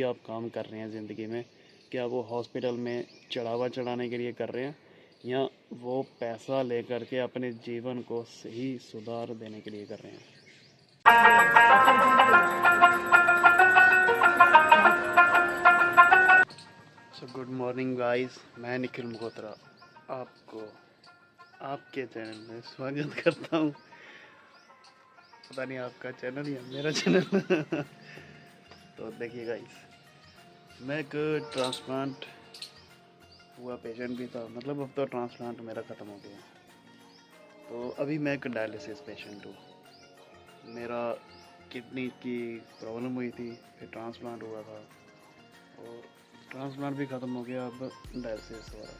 भी आप काम कर रहे हैं ज़िंदगी में, क्या वो हॉस्पिटल में चढ़ावा चढ़ाने के लिए कर रहे हैं या वो पैसा लेकर के अपने जीवन को सही सुधार देने के लिए कर रहे हैं। गुड मॉर्निंग गाइस, मैं निखिल मल्होत्रा आपको आपके चैनल में स्वागत करता हूँ। पता नहीं आपका चैनल या मेरा चैनल। तो देखिए गाइस, मैं एक ट्रांसप्लांट हुआ पेशेंट भी था, मतलब अब तो ट्रांसप्लांट मेरा ख़त्म हो गया। तो अभी मैं एक डायलिसिस पेशेंट हूँ। मेरा किडनी की प्रॉब्लम हुई थी, फिर ट्रांसप्लांट हुआ था और ट्रांसप्लांट भी ख़त्म हो गया, अब डायलिसिस हो रहा है।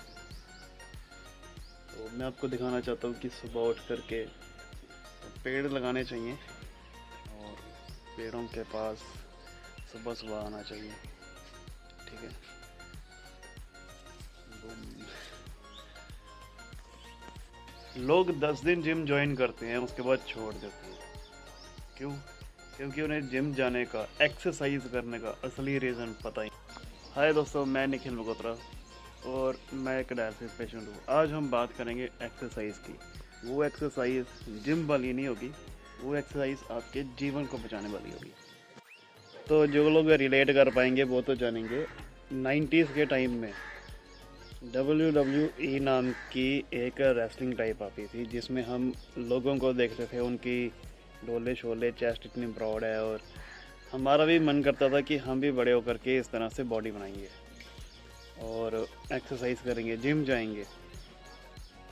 तो मैं आपको दिखाना चाहता हूँ कि सुबह उठ करके पेड़ लगाने चाहिए और पेड़ों के पास सुबह सुबह आना चाहिए, ठीक है। लोग 10 दिन जिम ज्वाइन करते हैं, उसके बाद छोड़ देते हैं। क्यों? क्योंकि उन्हें जिम जाने का, एक्सरसाइज करने का असली रीज़न पता ही। हाय दोस्तों, मैं निखिल मल्होत्रा और मैं एक डायलिसिस पेशेंट हूँ। आज हम बात करेंगे एक्सरसाइज की। वो एक्सरसाइज जिम वाली नहीं होगी, वो एक्सरसाइज आपके जीवन को बचाने वाली होगी। तो जो लोग रिलेट कर पाएंगे वो तो जानेंगे। 90s के टाइम में WWE नाम की एक रेसलिंग टाइप आती थी, जिसमें हम लोगों को देखते थे, उनकी डोले शोले, चेस्ट इतनी ब्रॉड है और हमारा भी मन करता था कि हम भी बड़े होकर के इस तरह से बॉडी बनाएंगे और एक्सरसाइज करेंगे, जिम जाएंगे।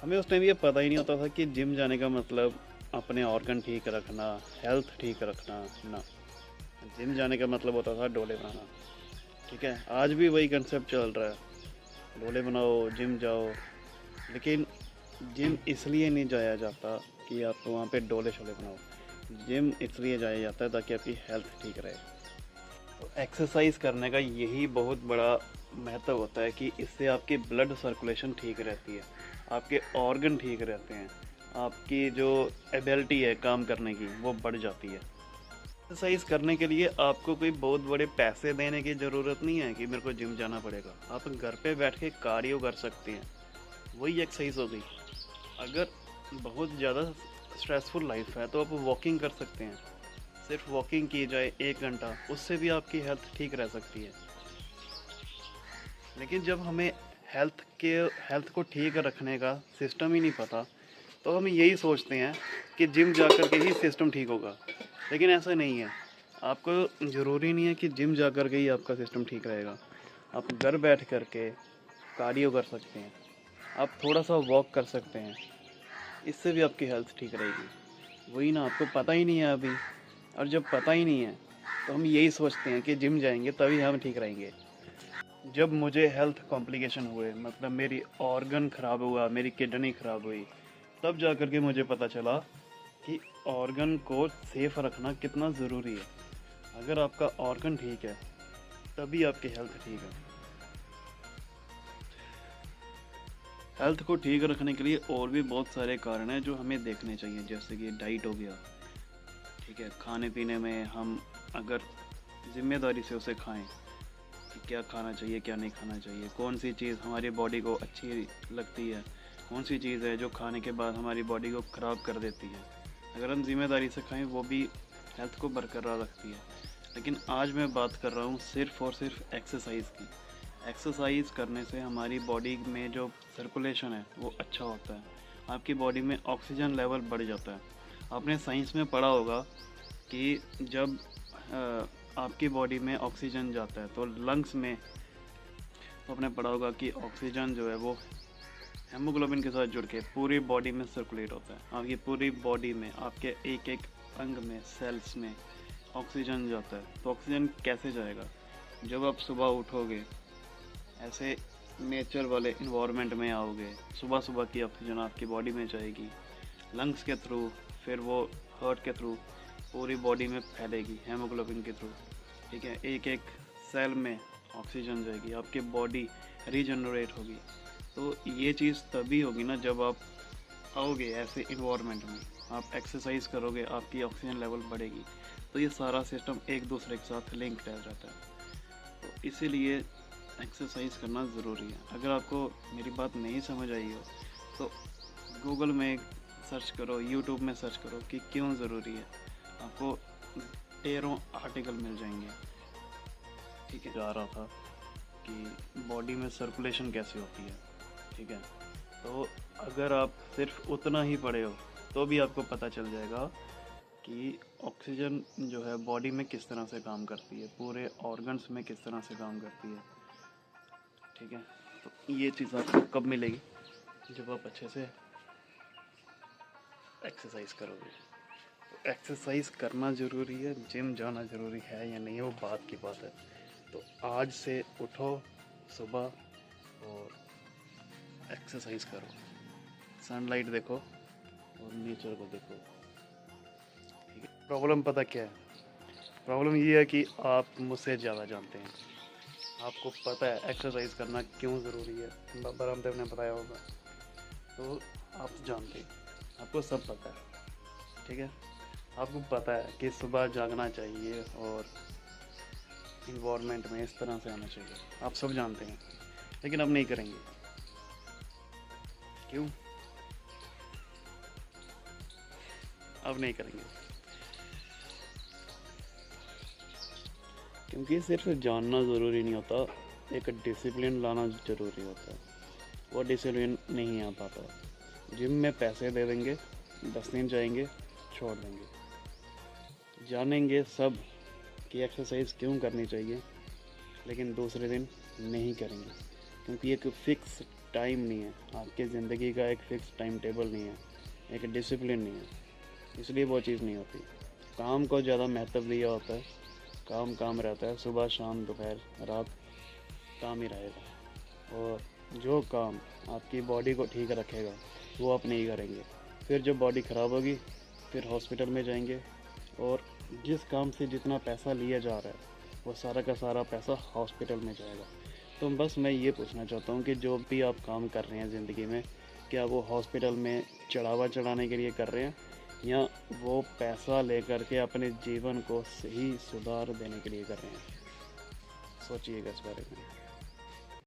हमें उस टाइम ये पता ही नहीं होता था कि जिम जाने का मतलब अपने ऑर्गन ठीक रखना, हेल्थ ठीक रखना ना। जिम जाने का मतलब होता था डोले बनाना, ठीक है। आज भी वही कंसेप्ट चल रहा है, डोले बनाओ, जिम जाओ। लेकिन जिम इसलिए नहीं जाया जाता कि आप वहाँ पे डोले शोले बनाओ। जिम इसलिए जाया जाता है ताकि आपकी हेल्थ ठीक रहे। तो एक्सरसाइज करने का यही बहुत बड़ा महत्व होता है कि इससे आपकी ब्लड सर्कुलेशन ठीक रहती है, आपके ऑर्गन ठीक रहते हैं, आपकी जो एबिलिटी है काम करने की वो बढ़ जाती है। एक्सरसाइज करने के लिए आपको कोई बहुत बड़े पैसे देने की ज़रूरत नहीं है कि मेरे को जिम जाना पड़ेगा। आप घर पे बैठ के कार्डियो कर सकते हैं, वही एक्सरसाइज हो गई। अगर बहुत ज़्यादा स्ट्रेसफुल लाइफ है तो आप वॉकिंग कर सकते हैं। सिर्फ वॉकिंग की जाए 1 घंटा, उससे भी आपकी हेल्थ ठीक रह सकती है। लेकिन जब हमें हेल्थ को ठीक रखने का सिस्टम ही नहीं पता, तो हम यही सोचते हैं कि जिम जा कर के ही सिस्टम ठीक होगा। लेकिन ऐसा नहीं है। आपको ज़रूरी नहीं है कि जिम जा कर के ही आपका सिस्टम ठीक रहेगा। आप घर बैठ कर के कार्डियो कर सकते हैं, आप थोड़ा सा वॉक कर सकते हैं, इससे भी आपकी हेल्थ ठीक रहेगी। वही ना, आपको पता ही नहीं है अभी। और जब पता ही नहीं है तो हम यही सोचते हैं कि जिम जाएंगे तभी हम ठीक रहेंगे। जब मुझे हेल्थ कॉम्प्लिकेशन हुए, मतलब मेरी ऑर्गन ख़राब हुआ, मेरी किडनी ख़राब हुई, तब जा कर के मुझे पता चला कि ऑर्गन को सेफ रखना कितना ज़रूरी है। अगर आपका ऑर्गन ठीक है तभी आपकी हेल्थ ठीक है। हेल्थ को ठीक रखने के लिए और भी बहुत सारे कारण हैं जो हमें देखने चाहिए, जैसे कि डाइट हो गया, ठीक है। खाने पीने में हम अगर ज़िम्मेदारी से उसे खाएं कि क्या खाना चाहिए, क्या नहीं खाना चाहिए, कौन सी चीज़ हमारी बॉडी को अच्छी लगती है, कौन सी चीज़ है जो खाने के बाद हमारी बॉडी को ख़राब कर देती है। अगर हम ज़िम्मेदारी से खाएं वो भी हेल्थ को बरकरार रखती है। लेकिन आज मैं बात कर रहा हूँ सिर्फ़ और सिर्फ एक्सरसाइज की। एक्सरसाइज करने से हमारी बॉडी में जो सर्कुलेशन है वो अच्छा होता है, आपकी बॉडी में ऑक्सीजन लेवल बढ़ जाता है। आपने साइंस में पढ़ा होगा कि जब आपकी बॉडी में ऑक्सीजन जाता है तो लंग्स में, तो आपने पढ़ा होगा कि ऑक्सीजन जो है वो हेमोग्लोबिन के साथ जुड़ के पूरी बॉडी में सर्कुलेट होता है। आपकी पूरी बॉडी में, आपके एक एक अंग में, सेल्स में ऑक्सीजन जाता है। तो ऑक्सीजन कैसे जाएगा? जब आप सुबह उठोगे, ऐसे नेचर वाले इन्वायरमेंट में आओगे, सुबह सुबह की ऑक्सीजन आपकी बॉडी में जाएगी लंग्स के थ्रू, फिर वो हार्ट के थ्रू पूरी बॉडी में फैलेगी हेमोग्लोबिन के थ्रू, ठीक है। एक एक सेल में ऑक्सीजन जाएगी, आपकी बॉडी रीजनरेट होगी। तो ये चीज़ तभी होगी ना जब आप आओगे ऐसे इन्वायरमेंट में, आप एक्सरसाइज करोगे, आपकी ऑक्सीजन लेवल बढ़ेगी। तो ये सारा सिस्टम एक दूसरे के साथ लिंक्ड रहता है। तो इसीलिए एक्सरसाइज करना ज़रूरी है। अगर आपको मेरी बात नहीं समझ आई हो तो गूगल में सर्च करो, यूट्यूब में सर्च करो कि क्यों ज़रूरी है। आपको ढेरों आर्टिकल मिल जाएंगे। ठीक है, जा रहा था कि बॉडी में सर्कुलेशन कैसे होती है। ठीक है, तो अगर आप सिर्फ उतना ही पढ़े हो तो भी आपको पता चल जाएगा कि ऑक्सीजन जो है बॉडी में किस तरह से काम करती है, पूरे ऑर्गन्स में किस तरह से काम करती है। ठीक है, तो ये चीज़ आपको कब मिलेगी? जब आप अच्छे से एक्सरसाइज करोगे। तो एक्सरसाइज करना ज़रूरी है, जिम जाना ज़रूरी है या नहीं, वो बात की बात है। तो आज से उठो सुबह और एक्सरसाइज करो, सनलाइट देखो और नेचर को देखो। ठीक है, प्रॉब्लम पता क्या है? प्रॉब्लम ये है कि आप मुझसे ज़्यादा जानते हैं, आपको पता है एक्सरसाइज करना क्यों ज़रूरी है। बाबा रामदेव ने बताया होगा, तो आप जानते हैं, आपको सब पता है। ठीक है, आपको पता है कि सुबह जागना चाहिए और इन्वायरमेंट में इस तरह से आना चाहिए, आप सब जानते हैं, लेकिन अब नहीं करेंगे। क्यों? अब नहीं करेंगे क्योंकि सिर्फ जानना ज़रूरी नहीं होता, एक डिसिप्लिन लाना ज़रूरी होता है। वो डिसिप्लिन नहीं आ पाता। जिम में पैसे दे देंगे, 10 दिन जाएंगे, छोड़ देंगे, जानेंगे सब कि एक्सरसाइज क्यों करनी चाहिए, लेकिन दूसरे दिन नहीं करेंगे क्योंकि एक फ़िक्स टाइम नहीं है। आपकी ज़िंदगी का एक फ़िक्स टाइम टेबल नहीं है, एक डिसिप्लिन नहीं है, इसलिए वो चीज़ नहीं होती। काम को ज़्यादा महत्व दिया होता है, काम काम रहता है, सुबह शाम दोपहर रात काम ही रहेगा। और जो काम आपकी बॉडी को ठीक रखेगा वो आप नहीं करेंगे, फिर जब बॉडी ख़राब होगी फिर हॉस्पिटल में जाएंगे, और जिस काम से जितना पैसा लिया जा रहा है वो सारा का सारा पैसा हॉस्पिटल में जाएगा। तो बस मैं ये पूछना चाहता हूँ कि जो भी आप काम कर रहे हैं ज़िंदगी में, क्या वो हॉस्पिटल में चढ़ावा चढ़ाने के लिए कर रहे हैं या वो पैसा लेकर के अपने जीवन को सही सुधार देने के लिए कर रहे हैं? सोचिएगा इस बारे में।